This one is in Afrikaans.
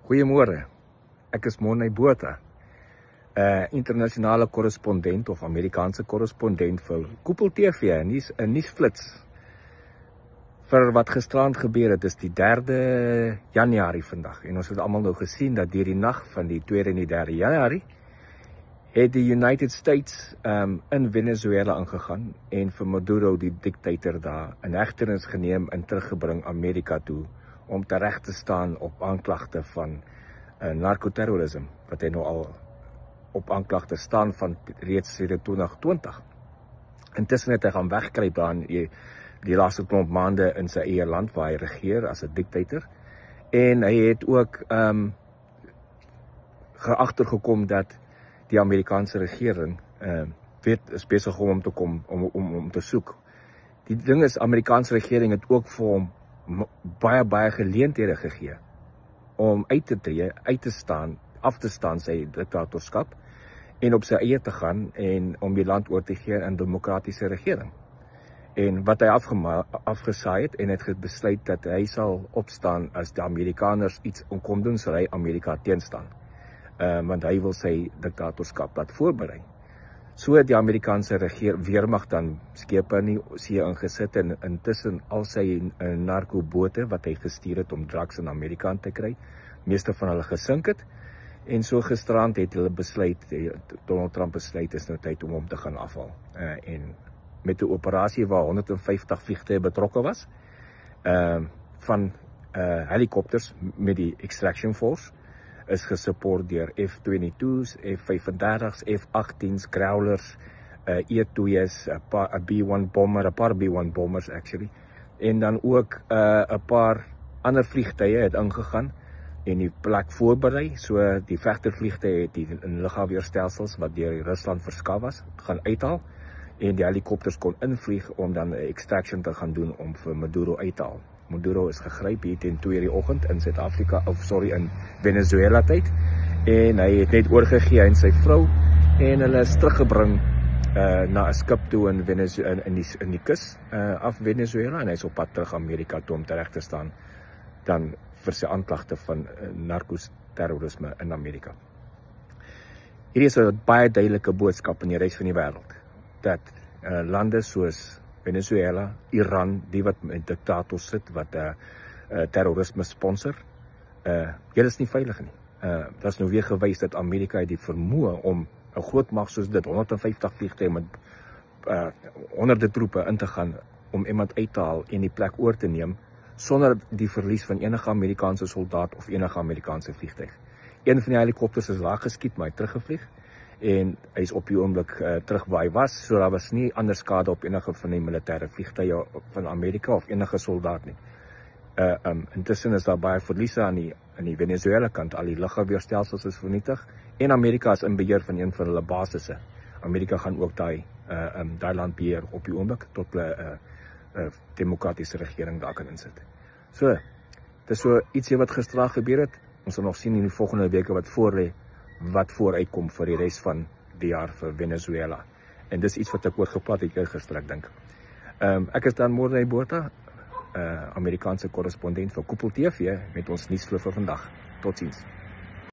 Goeiemôre, ek is Morne Botha, internasionale korrespondent of Amerikaanse korrespondent vir Koepel TV, 'n nuusflits vir wat gisterand gebeur het. Dis die 3 Januarie vandag en ons het almal nou gesien dat deur die nag van die 2de en die 3de Januarie het die United States in Venezuela ingegaan en vir Maduro, die diktator daar, in hegtenis geneem en teruggebring Amerika toe om tereg te staan op aanklagte van narcoterrorisme, wat hy nou al op aanklagte staan van reeds sedert 2020. Intussen het hy gaan wegkruip daar in die laaste klomp maande in sy eie land waar hy regeer as 'n diktator. En hy het ook agtergekom dat die Amerikaanse regering is besig om te kom om te soek. Die ding is, Amerikaanse regering het ook vir hom baie geleenthede gegee om uit te tree, uit te staan, af te staan sy diktatorskap en op sy eie te gaan en om die land oor te gee in demokratiese regering. En wat hy afgesaai het en het besluit dat hy sal opstaan as die Amerikaners iets kom doen, sal hy Amerika teenstaan. Want hy wil sy diktatorskap laat voorberei. So het die Amerikaanse weermag dan skepe in die see ingesit en intussen al sy narkobote wat hy gestuur het om drugs in Amerika aan te kry, meeste van hulle gesink het. En so gisterand het hulle besluit, Donald Trump besluit, is nou tyd om hom te gaan afhaal. En met 'n operasie waar 150 vliegtuie betrokke was, van helikopters met die Extraction Force, is gesupport deur F-22's, F-35's, F-18's, Growlers, E-2's, 'n B-1 bomber, 'n paar B-1 bombers actually, en dan ook 'n paar ander vliegtuie het ingegaan en die plek voorberei. So die vegtervliegtuie het die lugafweerstelsels wat deur Rusland verskaf was, gaan uithaal en die helikopters kon invlieg om dan 'n extraction te gaan doen om vir Maduro uit te haal. Maduro is gegryp hier teen 2:00 die oggend in in Venezuela tyd, en hy het net oorgegee aan sy vrou en hulle is teruggebring na 'n skip toe in die kus af Venezuela, en hy is op pad terug Amerika toe om tereg te staan dan vir sy aanklagte van narkoterrorisme in Amerika. Hierdie is 'n baie duidelike boodskap in die res van die wêreld dat lande soos Venezuela, Iran, die wat met diktators sit, wat terrorisme sponsor, julle is nie veilig nie. Dat is nou weer gewys dat Amerika het die vermoë om 'n groot mag soos dit, 150 vliegtuie met honderde troepe in te gaan om iemand uit te haal en die plek oor te neem, sonder die verlies van enige Amerikaanse soldaat of enige Amerikaanse vliegtuig. Een van die helikopters is laag geskiet, maar hy teruggevlieg, en hy is op die oomblik terug waar hy was, so daar was nie ander skade op enige van die militêre vliegtuie van Amerika of enige soldaat nie. Intussen is daar baie verliese aan die Venezuela kant, al die lugafweerstelsels is vernietig, en Amerika is in beheer van een van hulle basisse. Amerika gaan ook daai land beheer op die oomblik, tot hulle demokratiese regering daar kan insit. So, dit is so ietsie wat gister gebeur het. Ons sal nog sien in die volgende weke wat voorlê, wat vooruitkom vir die res van die jaar vir Venezuela. En dis iets wat ek oor gepraat het gister, ek dink. Ek is dan Morne Botha, Amerikaanse korrespondent vir Koepel TV met ons nuusvlits vir vandag. Totsiens.